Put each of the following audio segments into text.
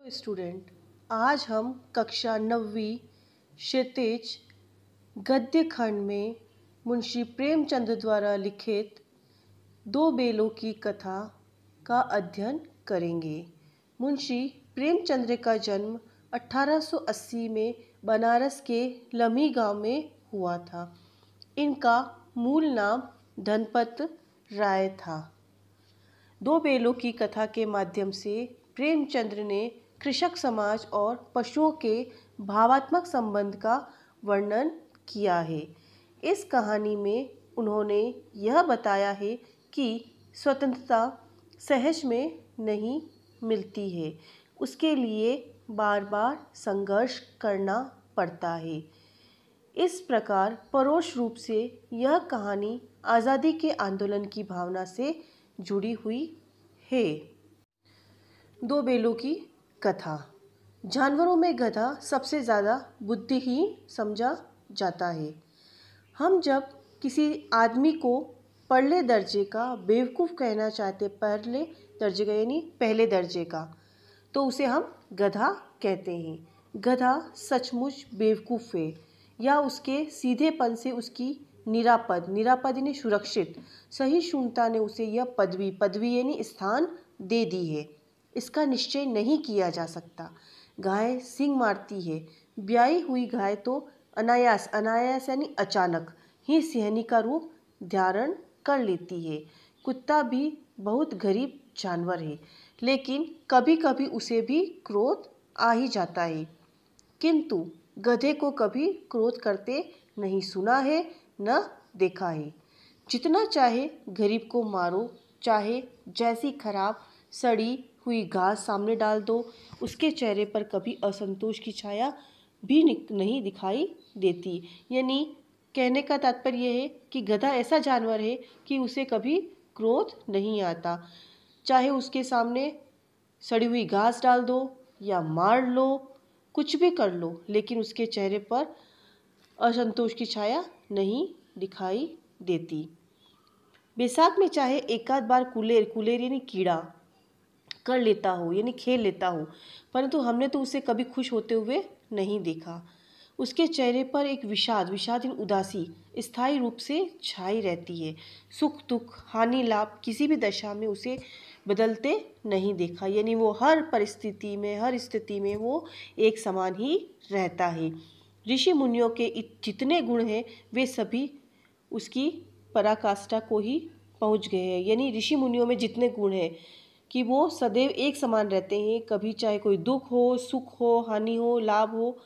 Student, आज हम कक्षा 9वीं क्षितिज गद्य खंड में मुंशी प्रेमचंद द्वारा लिखित दो बेलों की कथा का अध्ययन करेंगे। मुंशी प्रेमचंद का जन्म 1880 में बनारस के लम्ही गांव में हुआ था। इनका मूल नाम धनपत राय था। दो बेलों की कथा के माध्यम से प्रेमचंद ने कृषक समाज और पशुओं के भावात्मक संबंध का वर्णन किया है। इस कहानी में उन्होंने यह बताया है कि स्वतंत्रता सहज में नहीं मिलती है, उसके लिए बार बार संघर्ष करना पड़ता है। इस प्रकार परोक्ष रूप से यह कहानी आज़ादी के आंदोलन की भावना से जुड़ी हुई है। दो बेलों की कथा। जानवरों में गधा सबसे ज़्यादा बुद्धिहीन समझा जाता है। हम जब किसी आदमी को परले दर्जे का बेवकूफ़ कहना चाहते, परले दर्जे का यानी पहले दर्जे का, तो उसे हम गधा कहते हैं। गधा सचमुच बेवकूफ़ है या उसके सीधेपन से उसकी निरापद यानी सुरक्षित सहिष्णुता ने उसे यह पदवी यानी स्थान दे दी है, इसका निश्चय नहीं किया जा सकता। गाय सींग मारती है। ब्याई हुई गाय तो अनायास यानी अचानक ही सिंहनी का रूप धारण कर लेती है। कुत्ता भी बहुत गरीब जानवर है, लेकिन कभी कभी उसे भी क्रोध आ ही जाता है, किंतु गधे को कभी क्रोध करते नहीं सुना है न देखा है। जितना चाहे गरीब को मारो, चाहे जैसी खराब सड़ी हुई घास सामने डाल दो, उसके चेहरे पर कभी असंतोष की छाया भी नहीं दिखाई देती। यानी कहने का तात्पर्य है कि गधा ऐसा जानवर है कि उसे कभी क्रोध नहीं आता। चाहे उसके सामने सड़ी हुई घास डाल दो या मार लो, कुछ भी कर लो, लेकिन उसके चेहरे पर असंतोष की छाया नहीं दिखाई देती। बैसाख में चाहे एकाध बार कुलेर यानी कीड़ा कर लेता हो यानी खेल लेता हो, परंतु हमने तो उसे कभी खुश होते हुए नहीं देखा। उसके चेहरे पर एक विषाद यानी उदासी स्थायी रूप से छाई रहती है। सुख दुख हानि लाभ किसी भी दशा में उसे बदलते नहीं देखा, यानी वो हर परिस्थिति में हर स्थिति में वो एक समान ही रहता है। ऋषि मुनियों के जितने गुण हैं वे सभी उसकी पराकाष्ठा को ही पहुंच गए हैं। यानी ऋषि मुनियों में जितने गुण हैं कि वो सदैव एक समान रहते हैं। कभी चाहे कोई दुख हो, सुख हो, हानि हो, लाभ हो,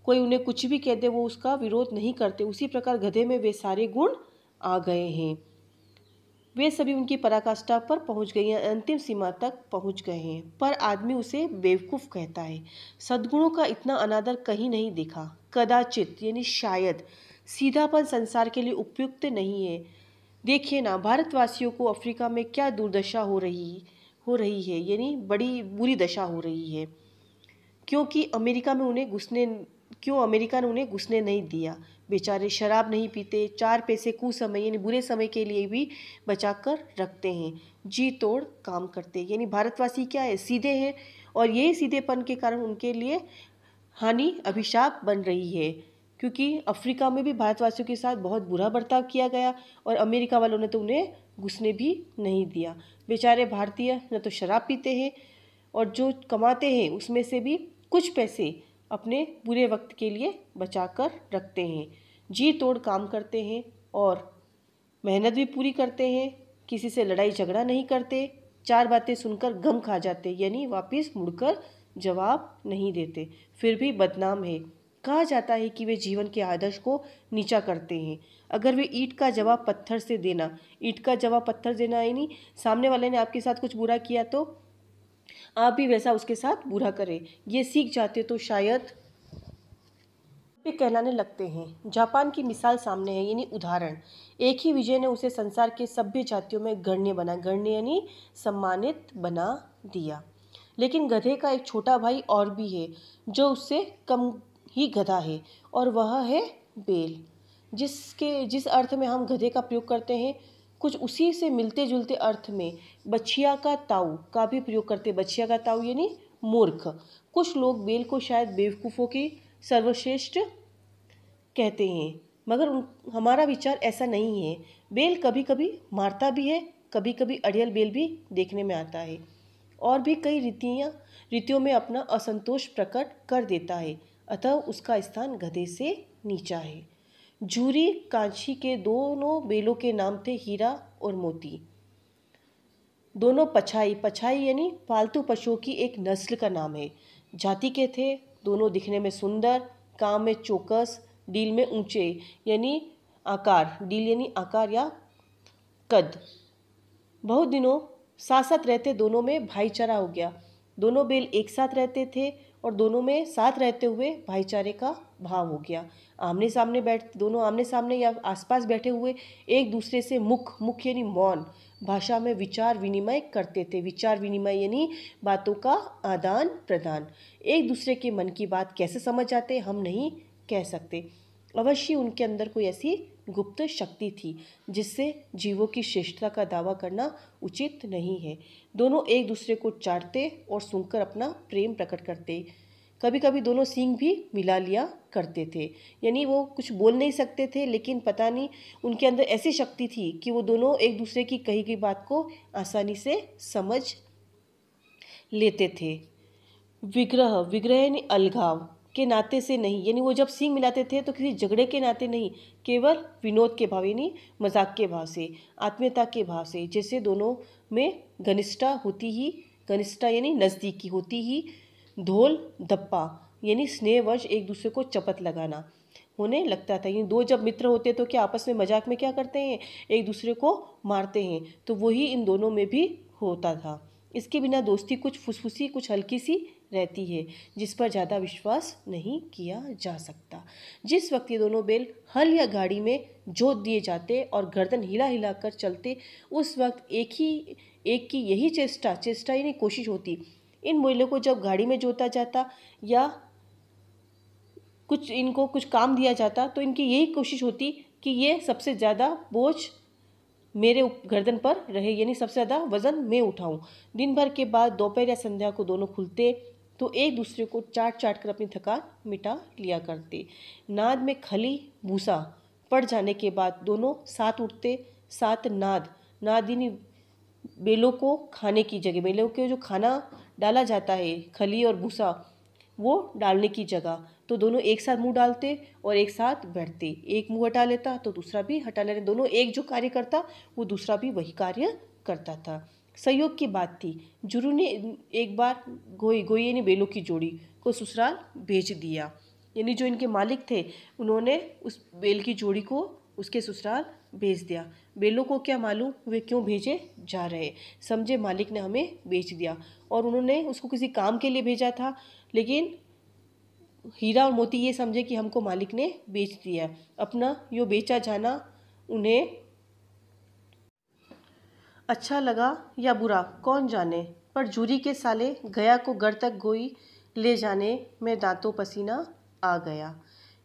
कोई उन्हें कुछ भी कह दे वो उसका विरोध नहीं करते। उसी प्रकार गधे में वे सारे गुण आ गए हैं। वे सभी उनकी पराकाष्ठा पर पहुंच गए हैं, अंतिम सीमा तक पहुंच गए हैं, पर आदमी उसे बेवकूफ़ कहता है। सद्गुणों का इतना अनादर कहीं नहीं देखा। कदाचित यानी शायद सीधापन संसार के लिए उपयुक्त नहीं है। देखिए ना, भारतवासियों को अफ्रीका में क्या दुर्दशा हो रही है, यानी बड़ी बुरी दशा हो रही है, क्योंकि अमेरिका ने उन्हें घुसने नहीं दिया। बेचारे शराब नहीं पीते, 4 पैसे कुसमय यानी बुरे समय के लिए भी बचा कर रखते हैं, जी तोड़ काम करते हैं। यानी भारतवासी क्या है, सीधे हैं, और यही सीधेपन के कारण उनके लिए हानि अभिशाप बन रही है, क्योंकि अफ्रीका में भी भारतवासियों के साथ बहुत बुरा बर्ताव किया गया और अमेरिका वालों ने तो उन्हें घुसने भी नहीं दिया। बेचारे भारतीय न तो शराब पीते हैं और जो कमाते हैं उसमें से भी कुछ पैसे अपने बुरे वक्त के लिए बचा कर रखते हैं, जी तोड़ काम करते हैं और मेहनत भी पूरी करते हैं, किसी से लड़ाई झगड़ा नहीं करते, 4 बातें सुनकर गम खा जाते, यानी वापस मुड़कर जवाब नहीं देते, फिर भी बदनाम है। कहा जाता है कि वे जीवन के आदर्श को नीचा करते हैं। अगर वे ईंट का जवाब पत्थर देना यानी सामने वाले ने आपके साथ कुछ बुरा किया तो आप भी वैसा उसके साथ बुरा करें, ये सीख जाते तो शायद वे कहलाने लगते हैं। जापान की मिसाल सामने है, यानी उदाहरण। एक ही विजय ने उसे संसार के सभ्य जातियों में गण्य यानी सम्मानित बना दिया। लेकिन गधे का एक छोटा भाई और भी है जो उससे कम ही गधा है, और वह है बेल। जिस अर्थ में हम गधे का प्रयोग करते हैं, कुछ उसी से मिलते जुलते अर्थ में बछिया का ताऊ का भी प्रयोग करते। बछिया का ताऊ यानी मूर्ख। कुछ लोग बेल को शायद बेवकूफ़ों की सर्वश्रेष्ठ कहते हैं, मगर हमारा विचार ऐसा नहीं है। बेल कभी कभी मारता भी है, कभी कभी अड़ियल बेल भी देखने में आता है, और भी कई रीतियों में अपना असंतोष प्रकट कर देता है। अतः उसका स्थान गधे से नीचा है। झूरी कांची के दोनों बेलों के नाम थे हीरा और मोती। दोनों पछाई यानी पालतू पशुओं की एक नस्ल का नाम है। जाति के थे। दोनों दिखने में सुंदर, काम में चौकस, डील में ऊंचे यानी आकार, डील यानी आकार या कद। बहुत दिनों साथ साथ रहते दोनों में भाईचारा हो गया। दोनों बेल एक साथ रहते थे और दोनों में साथ रहते हुए भाईचारे का भाव हो गया। दोनों आमने सामने या आसपास बैठे हुए एक दूसरे से मुख यानी मौन भाषा में विचार विनिमय करते थे। विचार विनिमय यानी बातों का आदान प्रदान। एक दूसरे के मन की बात कैसे समझ जाते हम नहीं कह सकते। अवश्य उनके अंदर कोई ऐसी गुप्त शक्ति थी जिससे जीवों की श्रेष्ठता का दावा करना उचित नहीं है। दोनों एक दूसरे को चाटते और सूंघकर अपना प्रेम प्रकट करते। कभी कभी दोनों सींग भी मिला लिया करते थे, यानी वो कुछ बोल नहीं सकते थे, लेकिन पता नहीं उनके अंदर ऐसी शक्ति थी कि वो दोनों एक दूसरे की कही गई बात को आसानी से समझ लेते थे। विग्रह यानी अलगाव के नाते से नहीं, यानी वो जब सींग मिलाते थे तो किसी झगड़े के नाते नहीं, केवल विनोद के भाव यानी मजाक के भाव से, आत्मीयता के भाव से। जैसे दोनों में घनिष्ठता यानी नज़दीकी होती ही धोल धप्पा यानी स्नेहवश एक दूसरे को चपत लगाना होने लगता था। यानी दो जब मित्र होते तो क्या आपस में मजाक में क्या करते हैं, एक दूसरे को मारते हैं, तो वही इन दोनों में भी होता था। इसके बिना दोस्ती कुछ फुसफुसी, कुछ हल्की सी रहती है, जिस पर ज़्यादा विश्वास नहीं किया जा सकता। जिस वक्त ये दोनों बेल हल या गाड़ी में जोत दिए जाते और गर्दन हिला हिला कर चलते, उस वक्त एक की यही चेष्टा यानी कोशिश होती। इन बैलों को जब गाड़ी में जोता जाता या इनको कुछ काम दिया जाता तो इनकी यही कोशिश होती कि ये सबसे ज़्यादा बोझ मेरे गर्दन पर रहे, यानी सबसे ज़्यादा वज़न मैं उठाऊं। दिन भर के बाद दोपहर या संध्या को दोनों खुलते तो एक दूसरे को चाट कर अपनी थकान मिटा लिया करते। नाद में खली भूसा पड़ जाने के बाद दोनों साथ उठते। साथ नाद यानी बेलों को खाने की जगह, बेलों के जो खाना डाला जाता है खली और भूसा वो डालने की जगह, तो दोनों एक साथ मुंह डालते और एक साथ बैठते। एक मुंह हटा लेता तो दूसरा भी हटा लेता। दोनों एक जो कार्य करता वो दूसरा भी वही कार्य करता था। संयोग की बात थी, जुरू ने एक बार गोई यानी बेलों की जोड़ी को ससुराल भेज दिया। यानी जो इनके मालिक थे उन्होंने उस बेल की जोड़ी को उसके ससुराल भेज दिया। बेलों को क्या मालूम वे क्यों भेजे जा रहे, समझे मालिक ने हमें बेच दिया, और उन्होंने उसको किसी काम के लिए भेजा था, लेकिन हीरा और मोती ये समझे कि हमको मालिक ने बेच दिया। अपना यो बेचा जाना उन्हें अच्छा लगा या बुरा कौन जाने, पर जूरी के साले गया को घर तक गोई ले जाने में दांतों पसीना आ गया।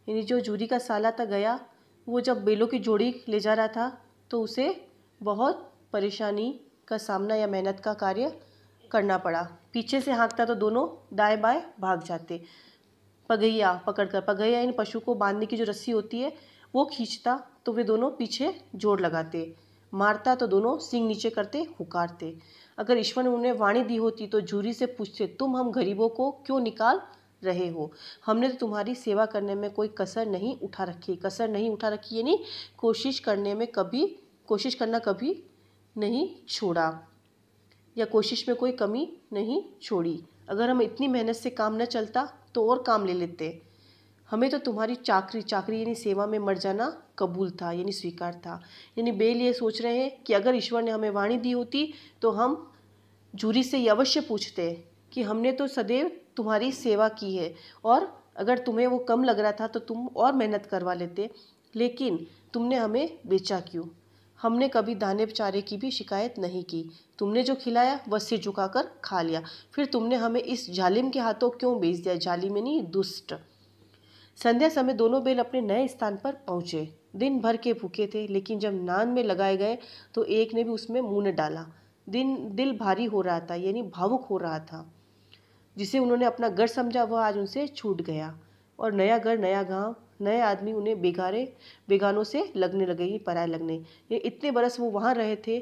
यानी जो जूरी का साला था गया, वो जब बेलों की जोड़ी ले जा रहा था तो उसे बहुत परेशानी का सामना या मेहनत का कार्य करना पड़ा। पीछे से हाँकता तो दोनों दाएं बाएं भाग जाते। पगैया यानी पशु को बांधने की जो रस्सी होती है वो खींचता तो वे दोनों पीछे जोड़ लगाते। मारता तो दोनों सींग नीचे करते, हुकारते। अगर ईश्वर ने उन्हें वाणी दी होती तो जूरी से पूछते, तुम हम गरीबों को क्यों निकाल रहे हो? हमने तो तुम्हारी सेवा करने में कोई कसर नहीं उठा रखी यानी कोशिश करना कभी नहीं छोड़ा, या कोशिश में कोई कमी नहीं छोड़ी। अगर हम इतनी मेहनत से काम न चलता तो और काम ले लेते। हमें तो तुम्हारी चाकरी यानी सेवा में मर जाना कबूल था, यानी स्वीकार था। यानी बेल ये सोच रहे हैं कि अगर ईश्वर ने हमें वाणी दी होती तो हम जूरी से ये अवश्य पूछते कि हमने तो सदैव तुम्हारी सेवा की है, और अगर तुम्हें वो कम लग रहा था तो तुम और मेहनत करवा लेते, लेकिन तुमने हमें बेचा क्यों? हमने कभी दाने चारे की भी शिकायत नहीं की। तुमने जो खिलाया वह सिर झुकाकर खा लिया। फिर तुमने हमें इस जालिम के हाथों क्यों बेच दिया? जालिम यानी दुष्ट। संध्या समय दोनों बेल अपने नए स्थान पर पहुंचे। दिन भर के भूखे थे, लेकिन जब नान में लगाए गए तो एक ने भी उसमें मुंह न डाला। दिल भारी हो रहा था, यानी भावुक हो रहा था। जिसे उन्होंने अपना घर समझा वह आज उनसे छूट गया। और नया घर, नया गांव, नए आदमी उन्हें बेगानों से लगने लगे, पराये लगने। ये इतने बरस वो वहाँ रहे थे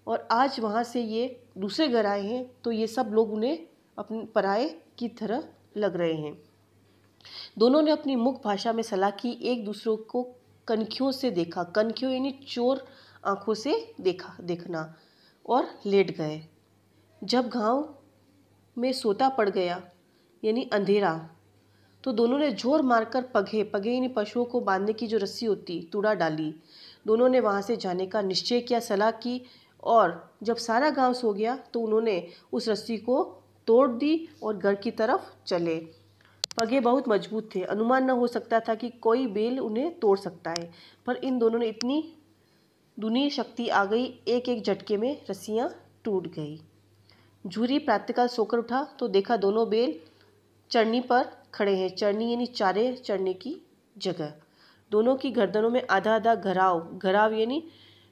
और आज वहाँ से ये दूसरे घर आए हैं, तो ये सब लोग उन्हें अपने पराये की तरह लग रहे हैं। दोनों ने अपनी मुख भाषा में सलाह की, एक दूसरे को कनखियों से देखा। कनखियों यानी चोर आंखों से देखना, और लेट गए। जब गांव में सोता पड़ गया यानी अंधेरा, तो दोनों ने जोर मारकर पगे यानी पशुओं को बांधने की जो रस्सी होती, तुड़ा डाली। दोनों ने वहाँ से जाने का निश्चय किया, सलाह की, और जब सारा गांव सो गया तो उन्होंने उस रस्सी को तोड़ दी और घर की तरफ चले। पगे बहुत मजबूत थे, अनुमान न हो सकता था कि कोई बैल उन्हें तोड़ सकता है, पर इन दोनों ने इतनी दूनी शक्ति आ गई, एक एक झटके में रस्सियाँ टूट गई। झूरी प्रातःकाल सोकर उठा तो देखा दोनों बैल चरनी पर खड़े हैं। चरनी यानी चारे चढ़ने की जगह। दोनों की गर्दनों में आधा आधा घराव यानी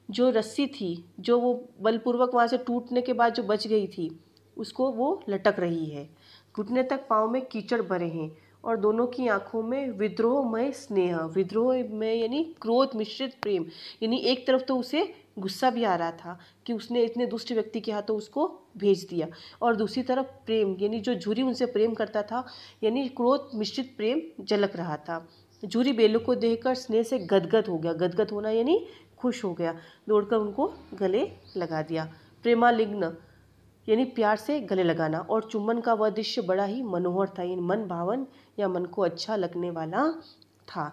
जो रस्सी थी, जो वो बलपूर्वक वहाँ से टूटने के बाद जो बच गई थी, उसको वो लटक रही है। घुटने तक पाँव में कीचड़ भरे हैं और दोनों की आंखों में विद्रोहमय स्नेह, विद्रोहमय यानी क्रोध मिश्रित प्रेम। यानी एक तरफ तो उसे गुस्सा भी आ रहा था कि उसने इतने दुष्ट व्यक्ति के हाथों उसको भेज दिया, और दूसरी तरफ प्रेम यानी जो झूरी उनसे प्रेम करता था, यानी क्रोध मिश्रित प्रेम झलक रहा था। झूरी बेलों को देखकर स्नेह से गदगद हो गया। गदगद होना यानी खुश हो गया। दौड़कर उनको गले लगा दिया। प्रेमालिंगन यानी प्यार से गले लगाना, और चुम्बन का वह दृश्य बड़ा ही मनोहर था, यानी मन भावन या मन को अच्छा लगने वाला था।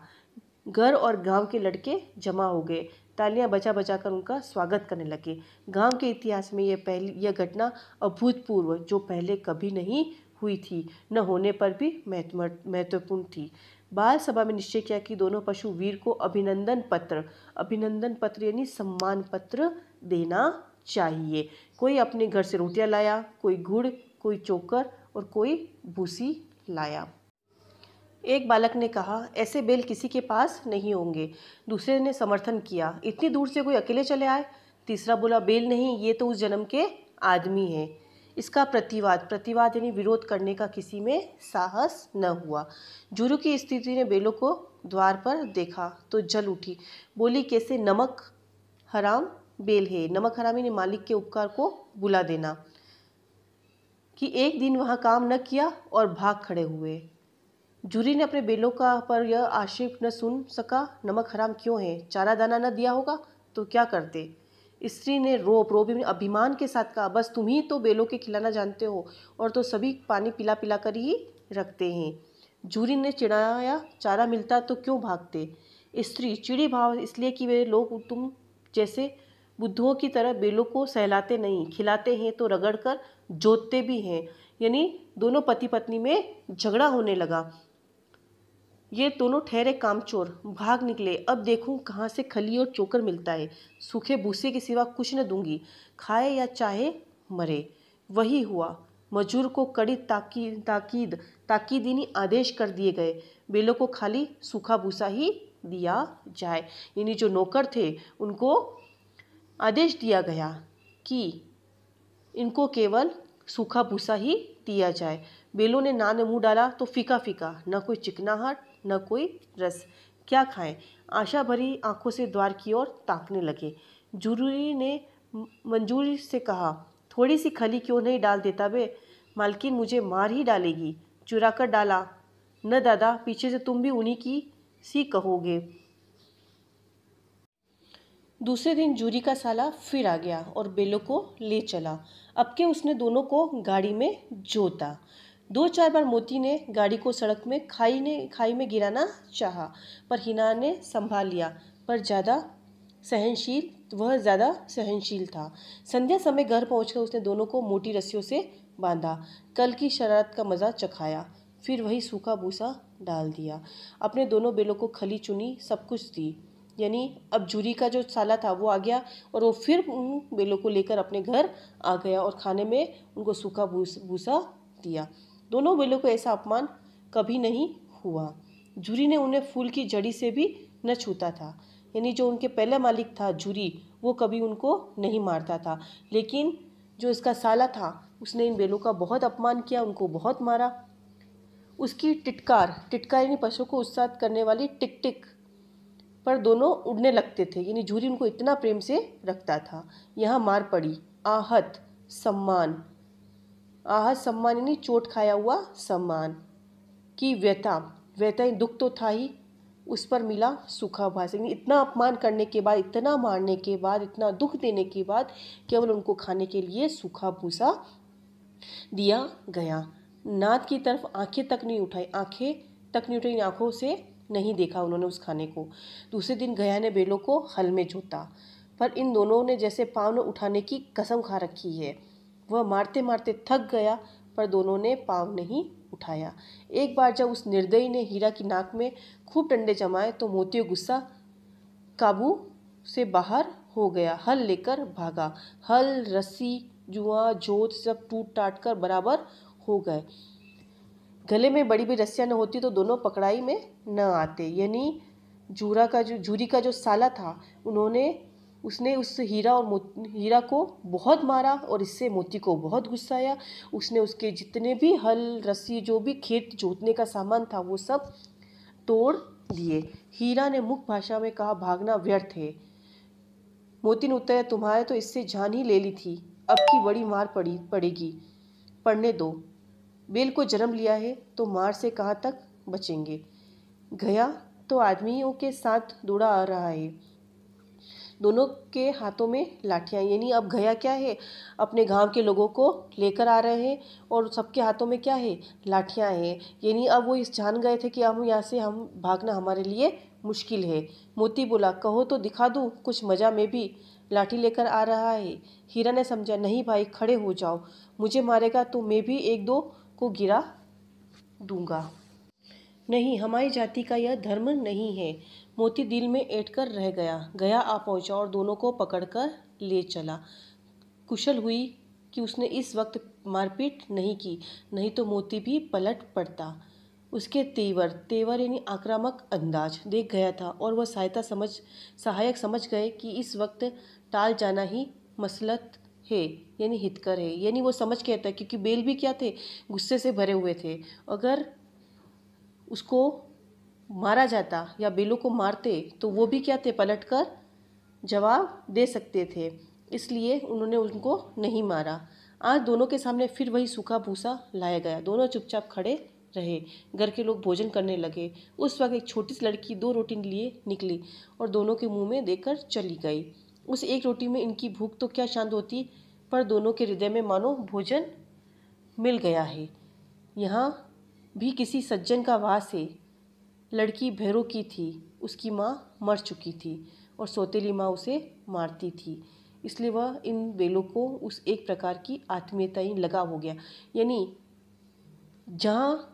घर और गांव के लड़के जमा हो गए, तालियां बजा बजा कर उनका स्वागत करने लगे। गांव के इतिहास में यह घटना अभूतपूर्व, जो पहले कभी नहीं हुई थी, न होने पर भी महत्वपूर्ण थी। बाल सभा में निश्चय किया कि दोनों पशु वीर को अभिनंदन पत्र यानी सम्मान पत्र देना चाहिए। कोई अपने घर से रोटियां लाया, कोई गुड़, कोई चोकर और कोई भूसी लाया। एक बालक ने कहा, ऐसे बैल किसी के पास नहीं होंगे। दूसरे ने समर्थन किया, इतनी दूर से कोई अकेले चले आए। तीसरा बोला, बैल नहीं, ये तो उस जन्म के आदमी हैं। इसका प्रतिवाद यानी विरोध करने का किसी में साहस न हुआ। जुरू की स्थिति ने बैलों को द्वार पर देखा तो जल उठी। बोली, कैसे नमक हराम बेल है। नमक हरामी ने मालिक के उपकार को बुला देना कि एक दिन वहाँ काम न किया और भाग खड़े हुए। जूरी ने अपने बेलों का पर यह आक्षेप न सुन सका। नमक हराम क्यों है? चारा दाना न दिया होगा तो क्या करते? स्त्री ने रोब अभिमान के साथ कहा, बस तुम ही तो बेलों के खिलाना जानते हो, और तो सभी पानी पिला पिला कर ही रखते हैं। जूरी ने चिढ़ाया, चारा मिलता तो क्यों भागते? स्त्री चिड़ी भाव इसलिए कि वे लोग तुम जैसे बुद्धुओं की तरह बेलों को सहलाते नहीं, खिलाते हैं तो रगड़ कर जोतते भी हैं। यानी दोनों पति पत्नी में झगड़ा होने लगा। ये दोनों ठहरे कामचोर, भाग निकले। अब देखूं कहाँ से खली और चोकर मिलता है। सूखे भूसे के सिवा कुछ न दूंगी, खाए या चाहे मरे। वही हुआ। मजूर को कड़ी ताकीदीनी आदेश कर दिए गए, बेलों को खाली सूखा भूसा ही दिया जाए। यानी जो नौकर थे उनको आदेश दिया गया कि इनको केवल सूखा भूसा ही दिया जाए। बेलों ने ना मुँह डाला तो फीका फीका, न कोई चिकनाहट न कोई रस। क्या खाएं? आशा भरी आंखों से द्वार की ओर ताकने लगे। जूरी ने मंजूरी से कहा, थोड़ी सी खली क्यों नहीं डाल देता बे? मालकिन मुझे मार ही डालेगी। चुरा कर डाला न दादा, पीछे से तुम भी उन्हीं की सी कहोगे। दूसरे दिन जूरी का साला फिर आ गया और बेलों को ले चला। अब के उसने दोनों को गाड़ी में जोता। 2-4 बार मोती ने गाड़ी को सड़क में खाई में गिराना चाहा, पर हिना ने संभाल लिया। वह ज़्यादा सहनशील था। संध्या समय घर पहुंचकर उसने दोनों को मोटी रस्सियों से बांधा। कल की शरारत का मज़ा चखाया, फिर वही सूखा भूसा डाल दिया। अपने दोनों बेलों को खली चुनी, सब कुछ दी। यानी अब जूरी का जो साला था वो आ गया और वो फिर उन बेलों को लेकर अपने घर आ गया और खाने में उनको सूखा भूसा दिया। दोनों बेलों को ऐसा अपमान कभी नहीं हुआ। जूरी ने उन्हें फूल की जड़ी से भी न छूता था। यानी जो उनके पहले मालिक था जूरी, वो कभी उनको नहीं मारता था, लेकिन जो इसका साला था उसने इन बेलों का बहुत अपमान किया, उनको बहुत मारा। उसकी टिटकार, टिटकार यानी पशु को उत्साहित करने वाली टिक टिक पर दोनों उड़ने लगते थे, यानी झूरी उनको इतना प्रेम से रखता था। यहाँ मार पड़ी। आहत सम्मान, आहत सम्मान यानी चोट खाया हुआ सम्मान। की व्यथा, व्यथा दुख तो था ही, उस पर मिला सूखा भूसा। यानी इतना अपमान करने के बाद, इतना मारने के बाद, इतना दुख देने के बाद केवल उनको खाने के लिए सूखा भूसा दिया गया। नाद की तरफ आंखें तक नहीं उठाई, आंखें तक नहीं उठाई, आंखों से नहीं देखा उन्होंने उस खाने को। दूसरे दिन गया ने बेलों को हल में जोता, पर इन दोनों ने जैसे पाँव न उठाने की कसम खा रखी है। वह मारते मारते थक गया, पर दोनों ने पाँव नहीं उठाया। एक बार जब उस निर्दयी ने हीरा की नाक में खूब डंडे जमाए तो मोती गुस्सा काबू से बाहर हो गया, हल लेकर भागा। हल, रस्सी, जुआ, जोत सब टूट टाट कर बराबर हो गए। गले में बड़ी बड़ी रस्सियाँ न होती तो दोनों पकड़ाई में न आते। यानी झूरी का जो साला था, उसने उस हीरा को बहुत मारा और इससे मोती को बहुत गुस्सा आया। उसने उसके जितने भी हल, रस्सी, जो भी खेत जोतने का सामान था वो सब तोड़ दिए। हीरा ने मुख भाषा में कहा, भागना व्यर्थ है। मोती ने उत्तर, तुम्हारे तो इससे जान ही ले ली थी, अब की बड़ी मार पड़ेगी, पड़ने दो। बेल को जन्म लिया है तो मार से कहाँ तक बचेंगे। गया तो आदमियों के साथ दौड़ा आ रहा है, दोनों के हाथों में लाठियाँ। यानी अब गया क्या है, अपने गांव के लोगों को लेकर आ रहे हैं और सबके हाथों में क्या है, लाठियाँ हैं। यानी अब वो इस जान गए थे कि अब यहाँ से हम भागना हमारे लिए मुश्किल है। मोती बोला, कहो तो दिखा दूँ कुछ मज़ा, में भी लाठी लेकर आ रहा है। हीरा ने समझा, नहीं भाई खड़े हो जाओ, मुझे मारेगा तो मैं भी एक दो को गिरा दूंगा। नहीं, हमारी जाति का यह धर्म नहीं है। मोती दिल में ऐंठ कर रह गया। गया आ पहुंचा और दोनों को पकड़कर ले चला। कुशल हुई कि उसने इस वक्त मारपीट नहीं की, नहीं तो मोती भी पलट पड़ता। उसके तेवर यानी आक्रामक अंदाज देख गया था और वह सहायक समझ गए कि इस वक्त टाल जाना ही मसलत है, यानी हितकर है। यानी वो समझ गया था, क्योंकि बेल भी क्या थे, गुस्से से भरे हुए थे। अगर उसको मारा जाता या बेलों को मारते तो वो भी क्या थे, पलट कर जवाब दे सकते थे। इसलिए उन्होंने उनको नहीं मारा। आज दोनों के सामने फिर वही सूखा भूसा लाया गया। दोनों चुपचाप खड़े रहे। घर के लोग भोजन करने लगे। उस वक्त एक छोटी सी लड़की 2 रोटी लिए निकली और दोनों के मुंह में देकर चली गई। उस एक रोटी में इनकी भूख तो क्या शांत होती, पर दोनों के हृदय में मानो भोजन मिल गया है। यहाँ भी किसी सज्जन का वास है। लड़की भैरों की थी, उसकी माँ मर चुकी थी और सौतेली माँ उसे मारती थी, इसलिए वह इन बेलों को उस एक प्रकार की आत्मीयता ही लगा हो गया। यानी जहाँ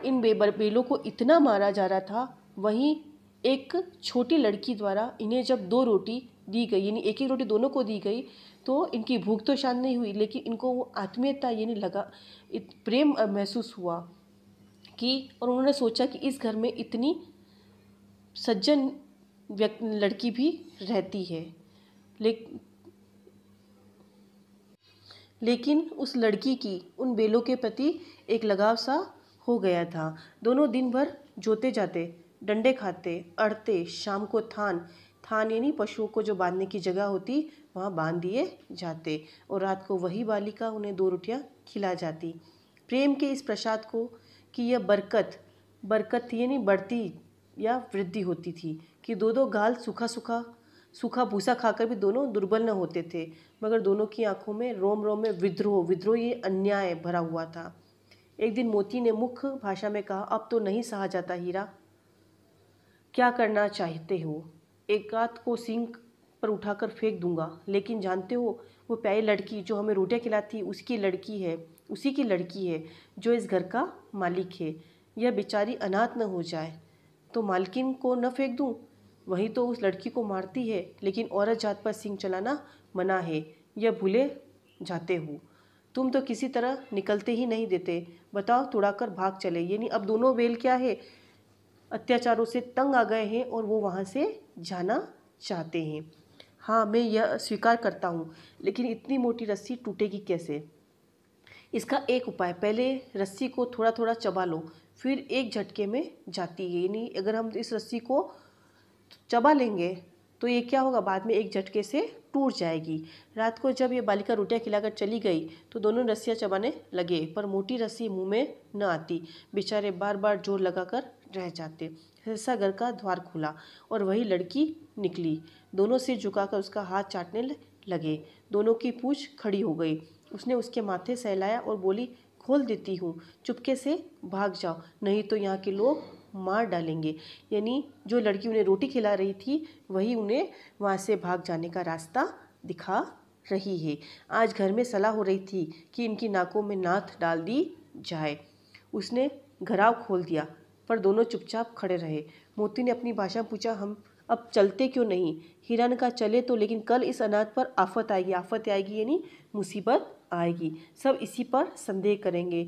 इन बेलों को इतना मारा जा रहा था, वहीं एक छोटी लड़की द्वारा इन्हें जब 2 रोटी दी गई, यानी एक एक रोटी दोनों को दी गई, तो इनकी भूख तो शांत नहीं हुई, लेकिन इनको वो आत्मीयता यानी प्रेम महसूस हुआ कि, और उन्होंने सोचा कि इस घर में इतनी सज्जन लड़की भी रहती है। लेकिन उस लड़की की उन बेलों के प्रति एक लगाव सा हो गया था। दोनों दिन भर जोते जाते, डंडे खाते, अड़ते, शाम को थान यानी पशुओं को जो बांधने की जगह होती वहाँ बांध दिए जाते और रात को वही बालिका उन्हें 2 रोटियाँ खिला जाती। प्रेम के इस प्रसाद को कि यह बरकत थी, यानी बढ़ती या वृद्धि होती थी कि 2-2 गाल सूखा भूसा खाकर भी दोनों दुर्बल न होते थे, मगर दोनों की आंखों में रोम रोम में विद्रोह ये अन्याय भरा हुआ था। एक दिन मोती ने मुख्य भाषा में कहा, अब तो नहीं सहा जाता हीरा, क्या करना चाहते हो? एक आध को सिंक पर उठाकर फेंक दूंगा, लेकिन जानते हो वो प्यारी लड़की जो हमें रोटियां खिलाती उसी की लड़की है जो इस घर का मालिक है। यह बेचारी अनाथ न हो जाए तो मालकिन को न फेंक दूं? वही तो उस लड़की को मारती है, लेकिन औरत जात पर सिंग चलाना मना है, यह भूले जाते हो। तुम तो किसी तरह निकलते ही नहीं देते, बताओ तुड़ाकर भाग चले। यानी अब दोनों बेल क्या है, अत्याचारों से तंग आ गए हैं और वो वहाँ से जाना चाहते हैं। हाँ, मैं यह स्वीकार करता हूँ, लेकिन इतनी मोटी रस्सी टूटेगी कैसे? इसका एक उपाय, पहले रस्सी को थोड़ा थोड़ा चबा लो, फिर एक झटके में जाती है। यानी अगर हम इस रस्सी को चबा लेंगे तो ये क्या होगा, बाद में एक झटके से टूट जाएगी। रात को जब ये बालिका रोटियां खिलाकर चली गई तो दोनों रस्सियां चबाने लगे, पर मोटी रस्सी मुंह में न आती। बेचारे बार बार जोर लगाकर रह जाते। सहसा घर का द्वार खुला और वही लड़की निकली। दोनों सिर झुकाकर उसका हाथ चाटने लगे। दोनों की पूंछ खड़ी हो गई। उसने उसके माथे सहलाया और बोली, खोल देती हूँ, चुपके से भाग जाओ, नहीं तो यहाँ के लोग मार डालेंगे। यानी जो लड़की उन्हें रोटी खिला रही थी वही उन्हें वहाँ से भाग जाने का रास्ता दिखा रही है। आज घर में सलाह हो रही थी कि इनकी नाकों में नाथ डाल दी जाए। उसने घराव खोल दिया, पर दोनों चुपचाप खड़े रहे। मोती ने अपनी भाषा पूछा, हम अब चलते क्यों नहीं? हीरा ने कहा, चले तो, लेकिन कल इस अनाथ पर आफत आएगी। आफत आएगी यानी मुसीबत आएगी, सब इसी पर संदेह करेंगे।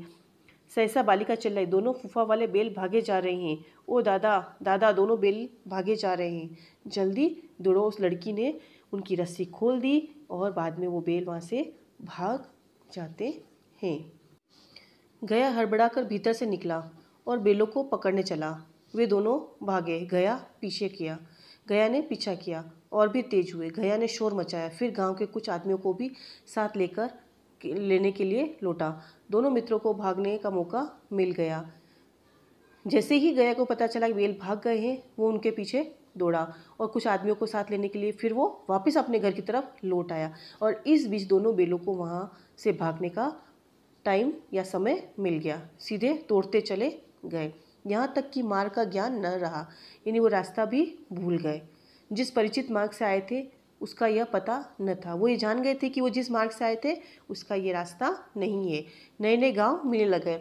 सहसा बालिका चिल्लाई, दोनों फूफा वाले बेल भागे जा रहे हैं। ओ दादा दादा, दोनों बेल भागे जा रहे हैं, जल्दी दौड़ो। उस लड़की ने उनकी रस्सी खोल दी और बाद में वो बेल वहाँ से भाग जाते हैं। गया हड़बड़ा कर भीतर से निकला और बेलों को पकड़ने चला। वे दोनों भागे, गया पीछे किया। गया ने पीछा किया और भी तेज हुए। गया ने शोर मचाया, फिर गांव के कुछ आदमियों को भी साथ लेने के लिए लौटा। दोनों मित्रों को भागने का मौका मिल गया। जैसे ही गया को पता चला कि बेल भाग गए हैं, वो उनके पीछे दौड़ा और कुछ आदमियों को साथ लेने के लिए फिर वो वापस अपने घर की तरफ लौट आया। और इस बीच दोनों बेलों को वहाँ से भागने का टाइम या समय मिल गया। सीधे दौड़ते चले गए, यहाँ तक कि मार्ग का ज्ञान न रहा, यानी वो रास्ता भी भूल गए। जिस परिचित मार्ग से आए थे उसका यह पता न था। वो ये जान गए थे कि वो जिस मार्ग से आए थे उसका ये रास्ता नहीं है। नए नए गांव मिलने लगे।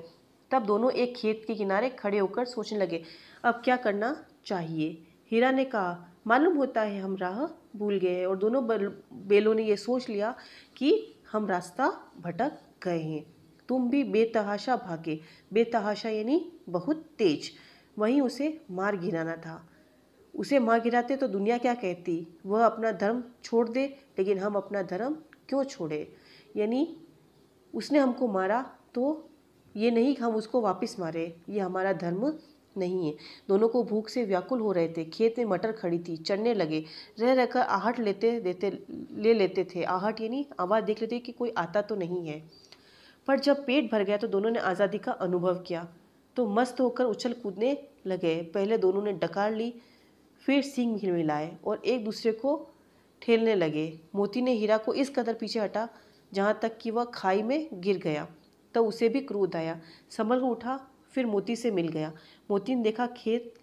तब दोनों एक खेत के किनारे खड़े होकर सोचने लगे, अब क्या करना चाहिए। हीरा ने कहा, मालूम होता है हम राह भूल गए हैं। और दोनों बेलों ने यह सोच लिया कि हम रास्ता भटक गए हैं। तुम भी बेतहाशा भागे। बेतहाशा यानी बहुत तेज। वहीं उसे मार गिराना था। उसे मार गिराते तो दुनिया क्या कहती, वह अपना धर्म छोड़ दे, लेकिन हम अपना धर्म क्यों छोड़े। यानी उसने हमको मारा तो ये नहीं कि हम उसको वापस मारे, ये हमारा धर्म नहीं है। दोनों को भूख से व्याकुल हो रहे थे। खेत में मटर खड़ी थी, चढ़ने लगे। रह रहकर आहट ले लेते थे। आहट यानी आवाज़ देख लेते कि कोई आता तो नहीं है। पर जब पेट भर गया तो दोनों ने आज़ादी का अनुभव किया, तो मस्त होकर उछल कूदने लगे। पहले दोनों ने डकार ली, फिर सींग मिलाए और एक दूसरे को ठेलने लगे। मोती ने हीरा को इस कदर पीछे हटा जहाँ तक कि वह खाई में गिर गया। तो उसे भी क्रोध आया, संभल कर उठा, फिर मोती से मिल गया। मोती ने देखा खेत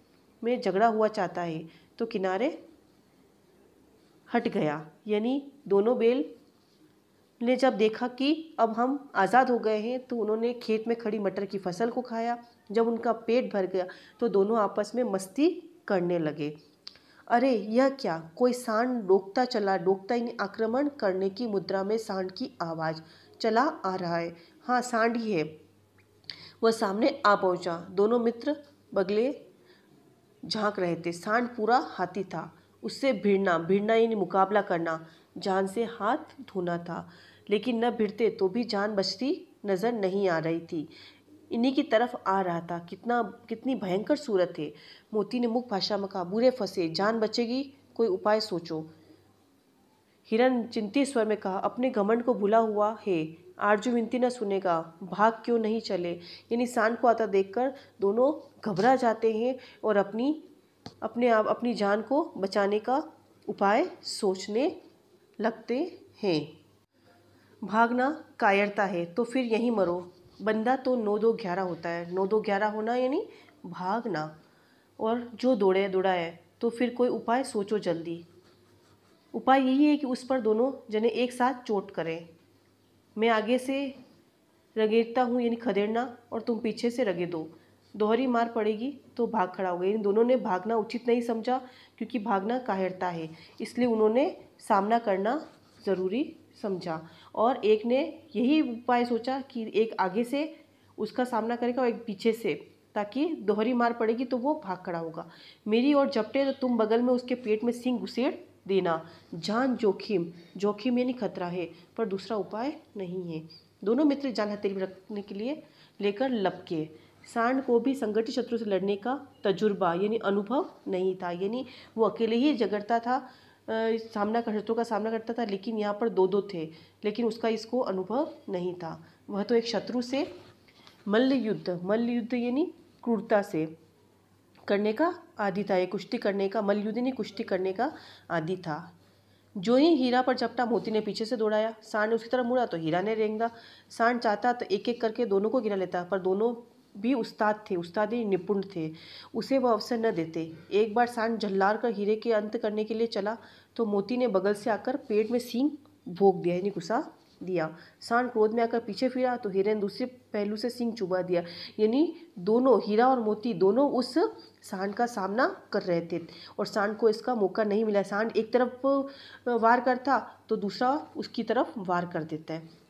में झगड़ा हुआ चाहता है तो किनारे हट गया। यानी दोनों बेल ने जब देखा कि अब हम आज़ाद हो गए हैं तो उन्होंने खेत में खड़ी मटर की फसल को खाया। जब उनका पेट भर गया तो दोनों आपस में मस्ती करने लगे। अरे यह क्या, कोई सांड डोकता यानी आक्रमण करने की मुद्रा में सांड की आवाज़, चला आ रहा है। हाँ, सांड ही है। वह सामने आ पहुंचा। दोनों मित्र बगले झांक रहे थे। सांड पूरा हाथी था। उससे भिड़ना यानी मुकाबला करना, जान से हाथ धोना था। लेकिन न भिड़ते तो भी जान बचती नजर नहीं आ रही थी। इन्हीं की तरफ आ रहा था। कितनी भयंकर सूरत है। मोती ने मुख भाषा में कहा, बुरे फंसे, जान बचेगी, कोई उपाय सोचो। हिरन चिंतित स्वर में कहा, अपने घमंड को भूला हुआ है, आरजू विनती न सुनेगा, भाग क्यों नहीं चले। यानी सांड को आता देखकर दोनों घबरा जाते हैं और अपनी जान को बचाने का उपाय सोचने लगते हैं। भागना कायरता है तो फिर यहीं मरो। बंदा तो 9-2-11 होता है। 9-2-11 होना यानी भागना। और जो दौड़ाए तो फिर कोई उपाय सोचो जल्दी। उपाय यही है कि उस पर दोनों जने एक साथ चोट करें। मैं आगे से रगेड़ता हूँ यानी खदेड़ना, और तुम पीछे से रगेदो। दोहरी मार पड़ेगी तो भाग खड़ा हो गया। इन दोनों ने भागना उचित नहीं समझा, क्योंकि भागना कायरता है, इसलिए उन्होंने सामना करना ज़रूरी समझा। और एक ने यही उपाय सोचा कि एक आगे से उसका सामना करेगा और एक पीछे से, ताकि दोहरी मार पड़ेगी तो वो भाग खड़ा होगा। मेरी ओर झपटे तो तुम बगल में उसके पेट में सींग घुसेड़ देना। जान जोखिम यानी खतरा है, पर दूसरा उपाय नहीं है। दोनों मित्र जान हथेली रखने के लिए लेकर लपके। सांड को भी संगठित शत्रु से लड़ने का तजुर्बा यानी अनुभव नहीं था, यानी वो अकेले ही झगड़ता था, शत्रु का सामना करता था, लेकिन यहाँ पर दो दो थे, लेकिन उसका इसको अनुभव नहीं था। वह तो एक शत्रु से मल्ल युद्ध यानी क्रूरता से करने का आदी था, ये कुश्ती करने का, मल्ल युद्ध यानी कुश्ती करने का आदी था। जो ही हीरा पर झपटा, मोती ने पीछे से दौड़ाया। सांड ने उसकी तरफ मुड़ा तो हीरा ने रेंगा। सांड चाहता तो एक एक करके दोनों को गिरा लेता, पर दोनों भी उस्तादी निपुण थे, उसे वह अवसर न देते। एक बार सांड झल्लार कर हीरे के अंत करने के लिए चला तो मोती ने बगल से आकर पेट में सींग भोंक दिया यानी घुसा दिया। सांड क्रोध में आकर पीछे फिरा तो हीरे ने दूसरे पहलू से सींग चुबा दिया, यानी दोनों, हीरा और मोती दोनों उस सांड का सामना कर रहे थे और सांड को इसका मौका नहीं मिला। सांड एक तरफ वार करता तो दूसरा उसकी तरफ वार कर देता है।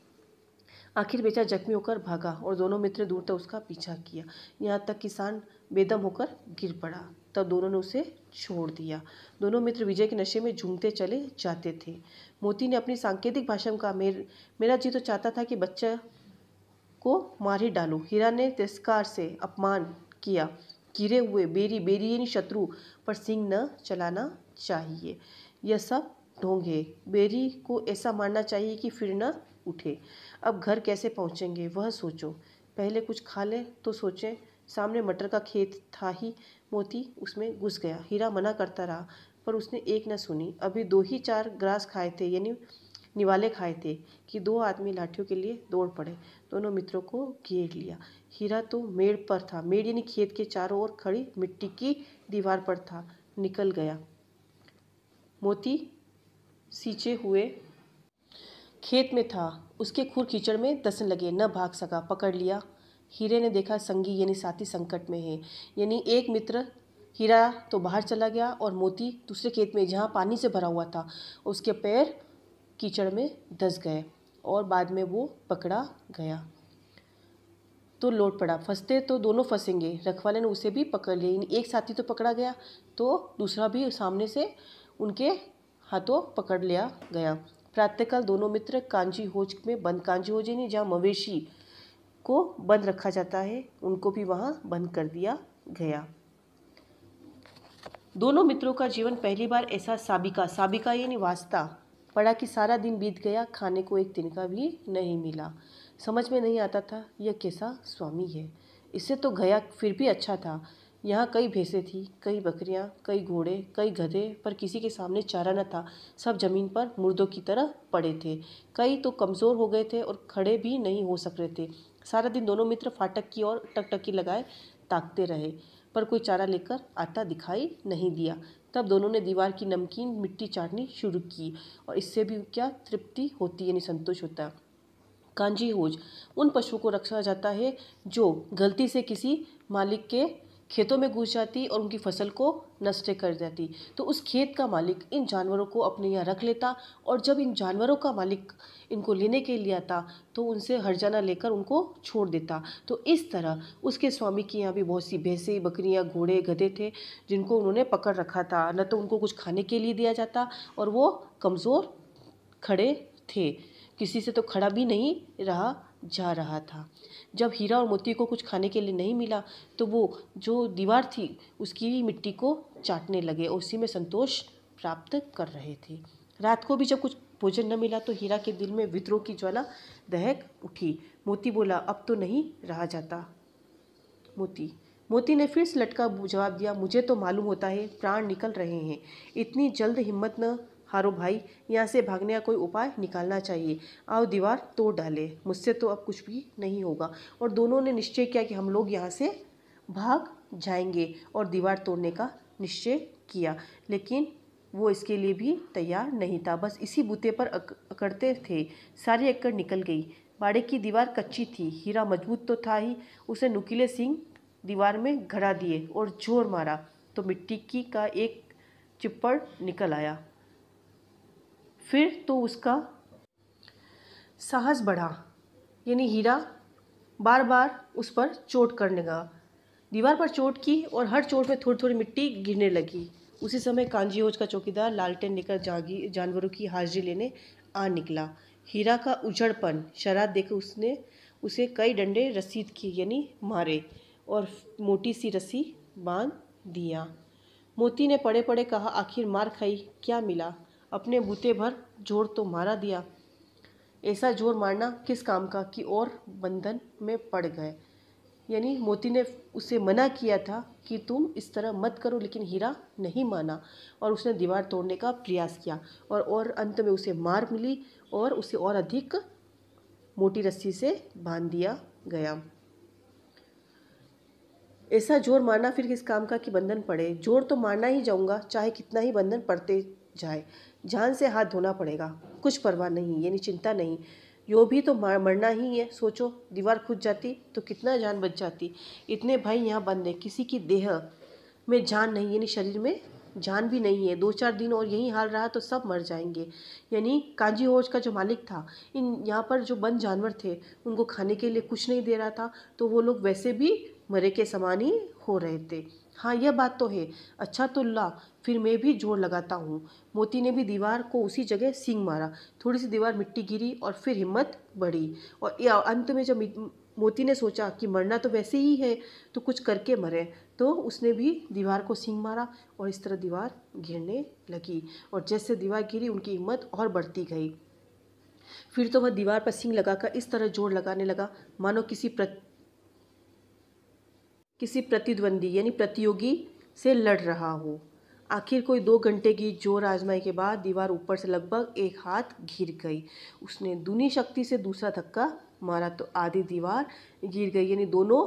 आखिर बेचारा जख्मी होकर भागा और दोनों मित्र दूर तक उसका पीछा किया, यहाँ तक कि सांड बेदम होकर गिर पड़ा। तब दोनों ने उसे छोड़ दिया। दोनों मित्र विजय के नशे में झूमते चले जाते थे। मोती ने अपनी सांकेतिक भाषा में कहा, मेरा जी तो चाहता था कि बच्चा को मार ही डालूं। हीरा ने तिरस्कार से अपमान किया, गिरे हुए बेरी यानी शत्रु पर सींग न चलाना चाहिए, यह सब ढोंग है। बेरी को ऐसा मारना चाहिए कि फिर न उठे। अब घर कैसे पहुंचेंगे वह सोचो, पहले कुछ खा ले तो सोचें। सामने मटर का खेत था ही, मोती उसमें घुस गया। हीरा मना करता रहा पर उसने एक न सुनी। अभी 2 ही 4 ग्रास खाए थे यानी निवाले खाए थे कि 2 आदमी लाठियों के लिए दौड़ पड़े, दोनों मित्रों को घेर लिया। हीरा तो मेड़ पर था, मेड़ यानी खेत के चारों ओर खड़ी मिट्टी की दीवार पर था, निकल गया। मोती सींचे हुए खेत में था, उसके खुर कीचड़ में दसन लगे, न भाग सका, पकड़ लिया। हीरे ने देखा संगी यानी साथी संकट में है, यानी एक मित्र हीरा तो बाहर चला गया और मोती दूसरे खेत में जहाँ पानी से भरा हुआ था उसके पैर कीचड़ में धंस गए और बाद में वो पकड़ा गया तो लौट पड़ा। फंसते तो दोनों फंसेंगे, रखवाले ने उसे भी पकड़ लिया, यानी एक साथी तो पकड़ा गया तो दूसरा भी सामने से उनके हाथों पकड़ लिया गया। प्रातःकाल दोनों मित्र कांजी होज में बंद, कांजी होज यानी जहाँ मवेशी को बंद रखा जाता है, उनको भी वहाँ बंद कर दिया गया। दोनों मित्रों का जीवन पहली बार ऐसा साबिका यानी वास्ता पड़ा कि सारा दिन बीत गया, खाने को एक तिनका भी नहीं मिला। समझ में नहीं आता था यह कैसा स्वामी है, इससे तो गया फिर भी अच्छा था। यहाँ कई भैंसें थी, कई बकरियाँ, कई घोड़े, कई गधे, पर किसी के सामने चारा न था। सब जमीन पर मुर्दों की तरह पड़े थे, कई तो कमज़ोर हो गए थे और खड़े भी नहीं हो सक रहे थे। सारा दिन दोनों मित्र फाटक की ओर टकटकी लगाए ताकते रहे, पर कोई चारा लेकर आता दिखाई नहीं दिया। तब दोनों ने दीवार की नमकीन मिट्टी चाटनी शुरू की और इससे भी क्या तृप्ति होती यानी संतोष होता। कांजी होज उन पशुओं को रखा जाता है जो गलती से किसी मालिक के खेतों में घुस जाती और उनकी फसल को नष्ट कर जाती, तो उस खेत का मालिक इन जानवरों को अपने यहाँ रख लेता और जब इन जानवरों का मालिक इनको लेने के लिए आता तो उनसे हर्जाना लेकर उनको छोड़ देता। तो इस तरह उसके स्वामी की यहाँ भी बहुत सी भैंसें, बकरियाँ, घोड़े, गधे थे जिनको उन्होंने पकड़ रखा था। न तो उनको कुछ खाने के लिए दिया जाता और वो कमज़ोर खड़े थे, किसी से तो खड़ा भी नहीं रहा जा रहा था। जब हीरा और मोती को कुछ खाने के लिए नहीं मिला तो वो जो दीवार थी उसकी मिट्टी को चाटने लगे और उसी में संतोष प्राप्त कर रहे थे। रात को भी जब कुछ भोजन न मिला तो हीरा के दिल में विद्रोह की ज्वाला दहक उठी। मोती बोला, अब तो नहीं रहा जाता। मोती ने फिर से लटका जवाब दिया, मुझे तो मालूम होता है प्राण निकल रहे हैं, इतनी जल्द हिम्मत न हारो भाई, यहाँ से भागने का कोई उपाय निकालना चाहिए। आओ दीवार तोड़ डाले, मुझसे तो अब कुछ भी नहीं होगा। और दोनों ने निश्चय किया कि हम लोग यहाँ से भाग जाएंगे और दीवार तोड़ने का निश्चय किया, लेकिन वो इसके लिए भी तैयार नहीं था। बस इसी बूते पर अकड़ते थे। सारी अकड़ निकल गई। बाड़े की दीवार कच्ची थी, हीरा मजबूत तो था ही, उसे नुकीले सींग दीवार में गड़ा दिए और जोर मारा तो मिट्टी की का एक चिप्पड़ निकल आया। फिर तो उसका साहस बढ़ा, यानी हीरा बार बार उस पर चोट करने लगा। दीवार पर चोट की और हर चोट में थोड़ी थोड़ी मिट्टी गिरने लगी। उसी समय कांजी होज का चौकीदार लालटेन लेकर जानवरों की हाजिरी लेने आ निकला। हीरा का उजड़पन शराब देकर उसने उसे कई डंडे रसीद किए यानी मारे और मोटी सी रस्सी बांध दिया। मोती ने पड़े पड़े कहा, आखिर मार खाई क्या मिला, अपने बूते भर जोर तो मारा दिया। ऐसा जोर मारना किस काम का कि और बंधन में पड़ गए। यानी मोती ने उसे मना किया था कि तुम इस तरह मत करो, लेकिन हीरा नहीं माना और उसने दीवार तोड़ने का प्रयास किया और अंत में उसे मार मिली और उसे और अधिक मोटी रस्सी से बांध दिया गया। ऐसा जोर मारना फिर किस काम का कि बंधन पड़े। जोर तो मारना ही जाऊंगा, चाहे कितना ही बंधन पड़ते जाए, जान से हाथ धोना पड़ेगा, कुछ परवाह नहीं, यानी चिंता नहीं। यो भी तो मरना ही है। सोचो, दीवार खुद जाती तो कितना जान बच जाती। इतने भाई यहाँ बंद है, किसी की देह में जान नहीं, यानी शरीर में जान भी नहीं है। 2-4 दिन और यही हाल रहा तो सब मर जाएंगे। यानी कांजी हौज का जो मालिक था, इन यहाँ पर जो बंद जानवर थे उनको खाने के लिए कुछ नहीं दे रहा था, तो वो लोग वैसे भी मरे के समान ही हो रहे थे। हाँ, यह बात तो है। अच्छा तो ला, फिर मैं भी जोर लगाता हूँ। मोती ने भी दीवार को उसी जगह सींग मारा। थोड़ी सी दीवार मिट्टी गिरी और फिर हिम्मत बढ़ी और अंत में जब मोती ने सोचा कि मरना तो वैसे ही है तो कुछ करके मरे, तो उसने भी दीवार को सींग मारा और इस तरह दीवार गिरने लगी। और जैसे दीवार गिरी उनकी हिम्मत और बढ़ती गई। फिर तो वह दीवार पर सींग लगाकर इस तरह जोर लगाने लगा मानो किसी प्रतिद्वंदी यानी प्रतियोगी से लड़ रहा हो। आखिर कोई 2 घंटे की जोर आजमाई के बाद दीवार ऊपर से लगभग 1 हाथ गिर गई। उसने दूनी शक्ति से दूसरा धक्का मारा तो आधी दीवार गिर गई। यानी दोनों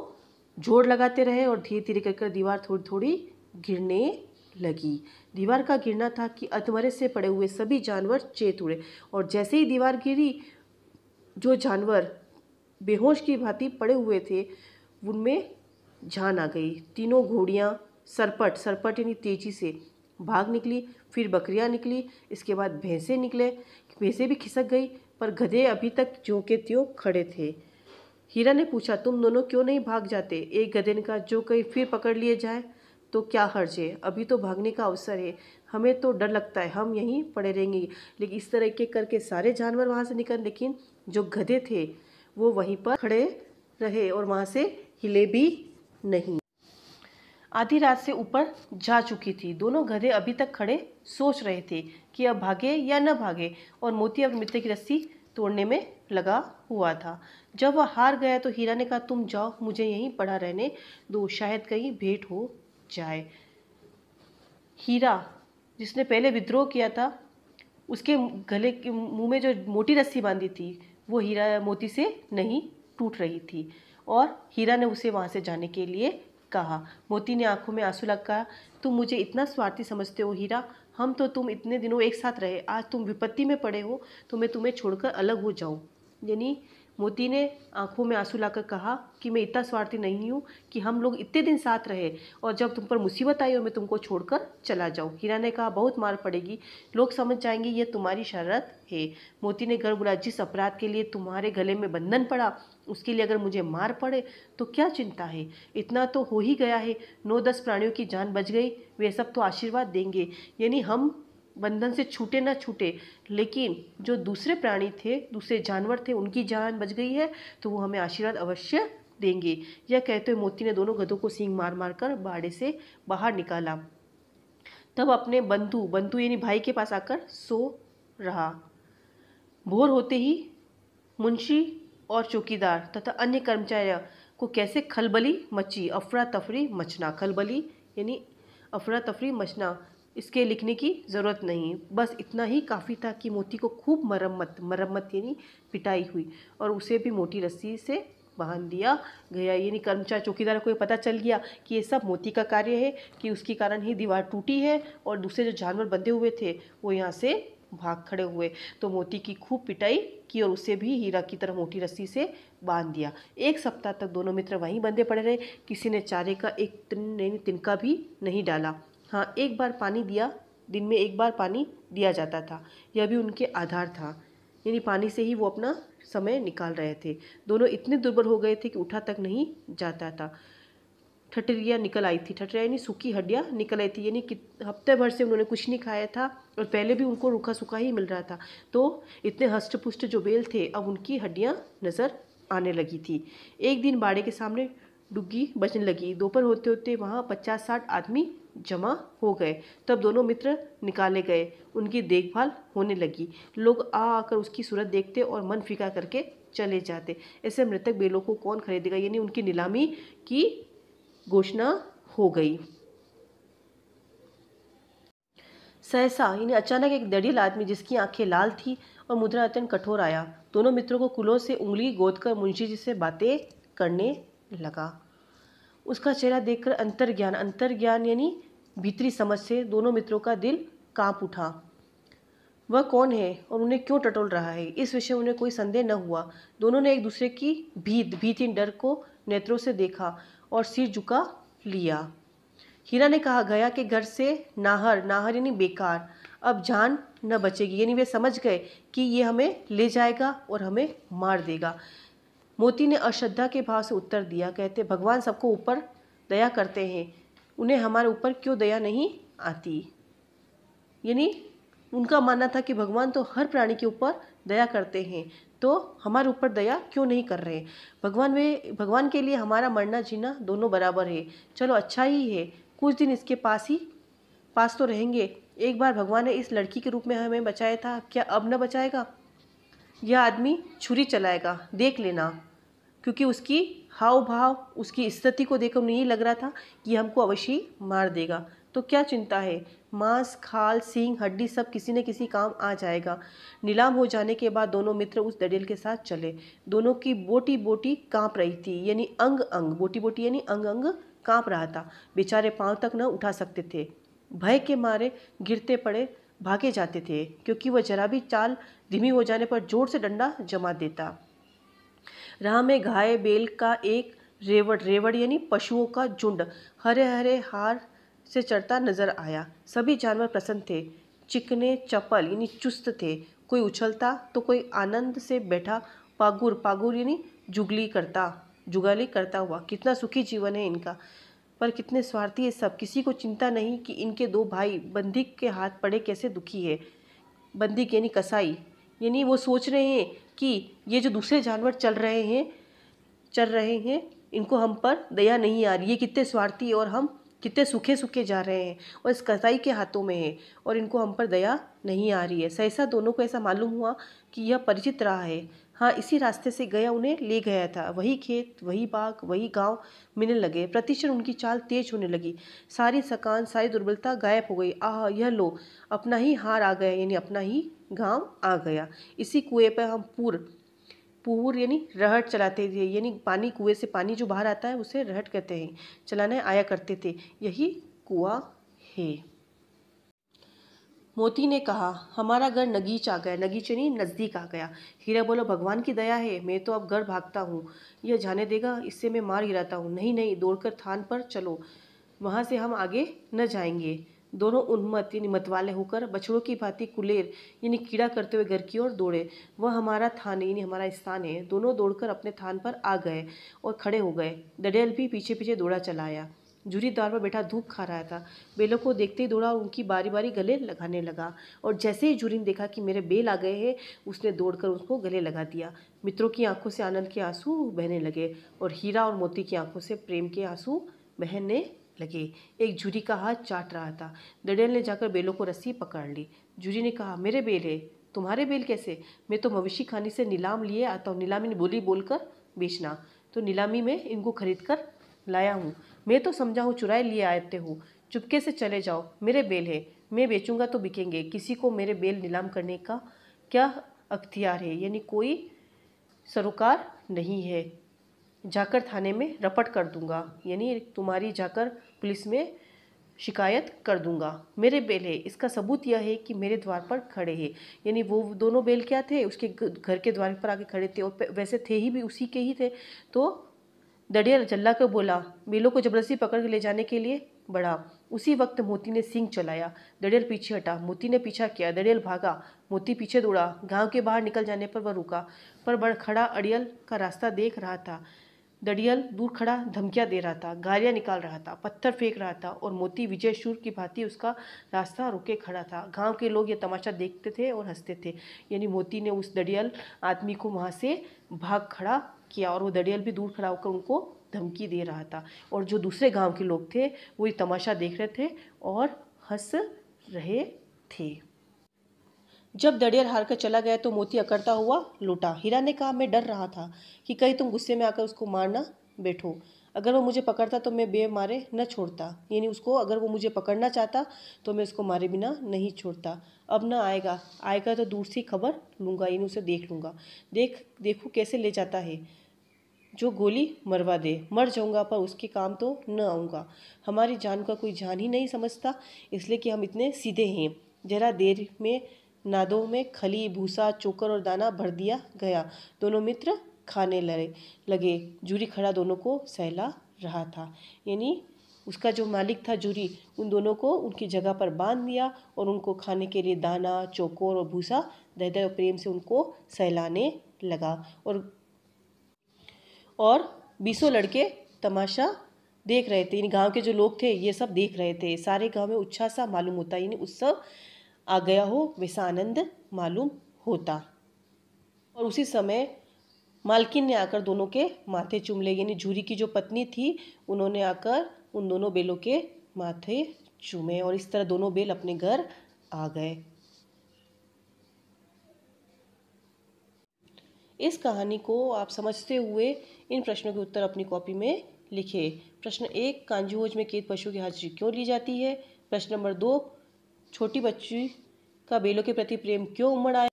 जोर लगाते रहे और धीरे धीरे कर दीवार थोड़ी थोड़ी गिरने लगी। दीवार का गिरना था कि अधमरे से पड़े हुए सभी जानवर चेत उड़े और जैसे ही दीवार गिरी, जो जानवर बेहोश की भांति पड़े हुए थे उनमें जान आ गई। तीनों घोड़ियाँ सरपट यानी तेजी से भाग निकली। फिर बकरियाँ निकली, इसके बाद भैंसे निकले। भैंसे भी खिसक गई, पर गधे अभी तक ज्यों के त्यों खड़े थे। हीरा ने पूछा, तुम दोनों क्यों नहीं भाग जाते? एक गधे ने कहा, जो कहीं फिर पकड़ लिए जाए तो क्या हर्ज है, अभी तो भागने का अवसर है, हमें तो डर लगता है, हम यहीं पड़े रहेंगे। लेकिन इस तरह के करके सारे जानवर वहाँ से निकल, लेकिन जो गधे थे वो वहीं पर खड़े रहे और वहाँ से हिले भी नहीं। आधी रात से ऊपर जा चुकी थी। दोनों गधे अभी तक खड़े सोच रहे थे कि अब भागे या न भागे, और मोती अब मित्र की रस्सी तोड़ने में लगा हुआ था। जब वह हार गया तो हीरा ने कहा, तुम जाओ, मुझे यहीं पड़ा रहने दो, शायद कहीं भेंट हो जाए। हीरा, जिसने पहले विद्रोह किया था, उसके गले के मुंह में जो मोटी रस्सी बांधी थी वो हीरा मोती से नहीं टूट रही थी और हीरा ने उसे वहाँ से जाने के लिए कहा। मोती ने आंखों में आंसू लगा कहा, तुम मुझे इतना स्वार्थी समझते हो हीरा, हम तो तुम इतने दिनों एक साथ रहे, आज तुम विपत्ति में पड़े हो तो मैं तुम्हें छोड़कर अलग हो जाऊं। यानी मोती ने आंखों में आंसू लाकर कहा कि मैं इतना स्वार्थी नहीं हूँ कि हम लोग इतने दिन साथ रहे और जब तुम पर मुसीबत आई और मैं तुमको छोड़कर चला जाऊँ। हीरा ने कहा, बहुत मार पड़ेगी, लोग समझ जाएंगे ये तुम्हारी शर्त है। मोती ने घर बुलाया, जिस अपराध के लिए तुम्हारे गले में बंधन पड़ा उसके लिए अगर मुझे मार पड़े तो क्या चिंता है, इतना तो हो ही गया है, 9-10 प्राणियों की जान बच गई, वे सब तो आशीर्वाद देंगे। यानी हम बंधन से छूटे ना छूटे, लेकिन जो दूसरे प्राणी थे, दूसरे जानवर थे, उनकी जान बच गई है तो वो हमें आशीर्वाद अवश्य देंगे। यह कहते हुए मोती ने दोनों गधों को सींग मार मार कर बाड़े से बाहर निकाला। तब अपने बंधु यानी भाई के पास आकर सो रहा। भोर होते ही मुंशी और चौकीदार तथा अन्य कर्मचारियों को कैसे खलबली मची, अफरा तफरी मचना। खलबली यानी अफरा तफरी मचना, इसके लिखने की ज़रूरत नहीं, बस इतना ही काफ़ी था कि मोती को खूब मरम्मत यानी पिटाई हुई और उसे भी मोटी रस्सी से बांध दिया गया। यानी कर्मचारी चौकीदार को ये पता चल गया कि ये सब मोती का कार्य है, कि उसके कारण ही दीवार टूटी है और दूसरे जो जानवर बंधे हुए थे वो यहाँ से भाग खड़े हुए। तो मोती की खूब पिटाई की और उसे भी हीरा की तरह मोटी रस्सी से बांध दिया। 1 सप्ताह तक दोनों मित्र वहीं बंधे पड़े रहे। किसी ने चारे का एक तिनका भी नहीं डाला। हाँ, एक बार पानी दिया, दिन में 1 बार पानी दिया जाता था, यह भी उनके आधार था। यानी पानी से ही वो अपना समय निकाल रहे थे। दोनों इतने दुर्बल हो गए थे कि उठा तक नहीं जाता था। ठठरियाँ निकल आई थी। ठठरियाँ यानी सूखी हड्डियाँ निकल आई थी, यानी कि हफ्ते भर से उन्होंने कुछ नहीं खाया था और पहले भी उनको रूखा सूखा ही मिल रहा था। तो इतने हष्ट पुष्ट जो बैल थे अब उनकी हड्डियाँ नज़र आने लगी थी। एक दिन बाड़े के सामने डुग्गी बजने लगी। दोपहर होते होते वहाँ 50-60 आदमी जमा हो गए। तब दोनों मित्र निकाले गए, उनकी देखभाल होने लगी। लोग आ आकर उसकी सूरत देखते और मन फीका करके चले जाते। ऐसे मृतक बैलों को कौन खरीदेगा, यानी उनकी नीलामी की घोषणा हो गई। सहसा यानी अचानक एक दड़ियल आदमी जिसकी आंखें लाल थी और मुद्रा अत्यंत कठोर आया। दोनों मित्रों को कुलों से उंगली गोदकर मुंशी जी से बातें करने लगा। उसका चेहरा देखकर अंतर्ज्ञान यानी भीतरी समझ से दोनों मित्रों का दिल कांप उठा। वह कौन है और उन्हें क्यों टटोल रहा है, इस विषय में उन्हें कोई संदेह न हुआ। दोनों ने एक दूसरे की भीति डर को नेत्रों से देखा और सिर झुका लिया। हीरा ने कहा, गया के घर से नाहर यानी बेकार, अब जान न बचेगी। यानी वे समझ गए कि ये हमें ले जाएगा और हमें मार देगा। मोती ने अश्रद्धा के भाव से उत्तर दिया, कहते भगवान सबको ऊपर दया करते हैं, उन्हें हमारे ऊपर क्यों दया नहीं आती। यानी उनका मानना था कि भगवान तो हर प्राणी के ऊपर दया करते हैं, तो हमारे ऊपर दया क्यों नहीं कर रहे। भगवान के लिए हमारा मरना जीना दोनों बराबर है। चलो अच्छा ही है, कुछ दिन इसके पास तो रहेंगे। एक बार भगवान ने इस लड़की के रूप में हमें बचाया था, क्या अब न बचाएगा। यह आदमी छुरी चलाएगा, देख लेना। क्योंकि उसकी हाव भाव, उसकी स्थिति को देखकर उन्हें लग रहा था कि हमको अवश्य मार देगा। तो क्या चिंता है, मांस खाल सींग हड्डी सब किसी न किसी काम आ जाएगा। नीलाम हो जाने के बाद दोनों मित्र उस दड़ेल के साथ चले। दोनों की बोटी बोटी कांप रही थी, यानी अंग अंग, बोटी बोटी यानी अंग अंग कांप रहा था। बेचारे पांव तक न उठा सकते थे, भय के मारे गिरते पड़े भागे जाते थे, क्योंकि वह जरा भी चाल धीमी हो जाने पर जोर से डंडा जमा देता। राह में गाय बैल का एक रेवड़ यानी पशुओं का झुंड हरे हरे हार से चढ़ता नजर आया। सभी जानवर प्रसन्न थे, चिकने चपल यानी चुस्त थे। कोई उछलता तो कोई आनंद से बैठा पागुर यानी जुगाली करता हुआ। कितना सुखी जीवन है इनका, पर कितने स्वार्थी है सब। किसी को चिंता नहीं कि इनके दो भाई बंदिक के हाथ पड़े कैसे दुखी है। बंदिक यानी कसाई, यानी वो सोच रहे हैं कि ये जो दूसरे जानवर चल रहे हैं इनको हम पर दया नहीं आ रही, ये कितने स्वार्थी और हम कितने सूखे जा रहे हैं और इस कसाई के हाथों में है और इनको हम पर दया नहीं आ रही है। सहसा दोनों को ऐसा मालूम हुआ कि यह परिचित रहा है। हाँ, इसी रास्ते से गया उन्हें ले गया था। वही खेत, वही बाग, वही गांव मिलने लगे। प्रतिक्षण उनकी चाल तेज होने लगी। सारी थकान, सारी दुर्बलता गायब हो गई। आह, यह लो, अपना ही हार आ गया, यानी अपना ही गांव आ गया। इसी कुएं पर हम पूर यानी रहट चलाते थे, यानी पानी, कुएं से पानी जो बाहर आता है उसे रहट कहते हैं, चलाने आया करते थे। यही कुआं है। मोती ने कहा, हमारा घर नगीच आ गया। नगीच यानी नज़दीक आ गया। हीरा बोला, भगवान की दया है, मैं तो अब घर भागता हूँ। यह जाने देगा, इससे मैं मार गिराता हूँ। नहीं नहीं, दौड़कर थान पर चलो, वहाँ से हम आगे न जाएंगे। दोनों उन्मत्त यानी मतवाले होकर बछड़ों की भांति कुलेर यानी कीड़ा करते हुए घर की ओर दौड़े। वह हमारा थान यानी हमारा स्थान है। दोनों दौड़कर अपने थान पर आ गए और खड़े हो गए। दड़ेल भी पीछे पीछे दौड़ा चला आया। जूरी द्वार पर बैठा धूप खा रहा था। बेलों को देखते ही दौड़ा और उनकी बारी बारी गले लगाने लगा। और जैसे ही जूरी ने देखा कि मेरे बेल आ गए हैं, उसने दौड़कर उसको गले लगा दिया। मित्रों की आंखों से आनंद के आंसू बहने लगे और हीरा और मोती की आंखों से प्रेम के आंसू बहने लगे। एक जूरी का हाथ चाट रहा था। दड़ेल ने जाकर बेलों को रस्सी पकड़ ली। जूरी ने कहा, मेरे बेल है। तुम्हारे बेल कैसे? मैं तो मवेशी खाने से नीलाम लिए आता हूँ। नीलामी बोली बोलकर बेचना, तो नीलामी में इनको खरीद कर लाया हूँ। मैं तो समझा हूँ चुराए लिए आते हो। चुपके से चले जाओ, मेरे बेल है, मैं बेचूंगा तो बिकेंगे। किसी को मेरे बेल नीलाम करने का क्या अख्तियार है? यानी कोई सरोकार नहीं है। जाकर थाने में रपट कर दूंगा, यानी तुम्हारी जाकर पुलिस में शिकायत कर दूंगा। मेरे बेल है, इसका सबूत यह है कि मेरे द्वार पर खड़े हैं। यानी वो दोनों बेल क्या थे, उसके घर के द्वार पर आके खड़े थे और वैसे थे ही भी उसी के ही थे। तो दड़ियल जल्ला कर बोला, बेलों को जबरदस्ती पकड़ के ले जाने के लिए बढ़ा। उसी वक्त मोती ने सींग चलाया। दड़ियल पीछे हटा। मोती ने पीछा किया। दड़ियल भागा, मोती पीछे दौड़ा। गांव के बाहर निकल जाने पर वह रुका, पर खड़ा अड़ियल का रास्ता देख रहा था। दड़ियल दूर खड़ा धमकियां दे रहा था, गालियां निकाल रहा था, पत्थर फेंक रहा था और मोती विजय शूर की भांति उसका रास्ता रोके खड़ा था। गांव के लोग ये तमाशा देखते थे और हंसते थे। यानी मोती ने उस दड़ियल आदमी को वहाँ से भाग खड़ा किया और वो दड़ियल भी दूर खड़ा होकर उनको धमकी दे रहा था। और जो दूसरे गांव के लोग थे वो ये तमाशा देख रहे थे और हंस रहे थे। जब दड़ियल हार कर चला गया तो मोती अकड़ता हुआ लौटा। हीरा ने कहा, मैं डर रहा था कि कहीं तुम गुस्से में आकर उसको मारना बैठो। अगर वो मुझे पकड़ता तो मैं बे मारे न छोड़ता। यानी उसको अगर वो मुझे पकड़ना चाहता तो मैं उसको मारे बिना नहीं छोड़ता। अब न आएगा तो दूर से खबर लूँगा, यानी उसे देख लूँगा। देखो कैसे ले जाता है, जो गोली मरवा दे। मर जाऊँगा पर उसके काम तो न आऊँगा। हमारी जान का कोई जान ही नहीं समझता, इसलिए कि हम इतने सीधे हैं। जरा देर में नादों में खली, भूसा, चोकर और दाना भर दिया गया। दोनों मित्र खाने लगे। जूरी खड़ा दोनों को सहला रहा था। यानी उसका जो मालिक था जूरी, उन दोनों को उनकी जगह पर बांध दिया और उनको खाने के लिए दाना, चोकर और भूसा दे दे और प्रेम से उनको सहलाने लगा। और 20 लड़के तमाशा देख रहे थे। यानी गांव के जो लोग थे ये सब देख रहे थे। सारे गांव में उत्साह सा मालूम होता, यानी उत्सव आ गया हो वैसा आनंद मालूम होता। और उसी समय मालकिन ने आकर दोनों के माथे चूम लिए। यानी जूरी की जो पत्नी थी उन्होंने आकर उन दोनों बेलों के माथे चूमे और इस तरह दोनों बेल अपने घर आ गए। इस कहानी को आप समझते हुए इन प्रश्नों के उत्तर अपनी कॉपी में लिखें। प्रश्न 1, कांजूज में कैद पशु की हाजिरी क्यों ली जाती है। प्रश्न नंबर 2, छोटी बच्ची का बेलों के प्रति प्रेम क्यों उमड़ आया।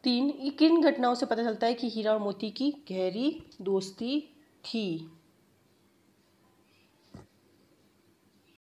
3, किन घटनाओं से पता चलता है कि हीरा और मोती की गहरी दोस्ती थी।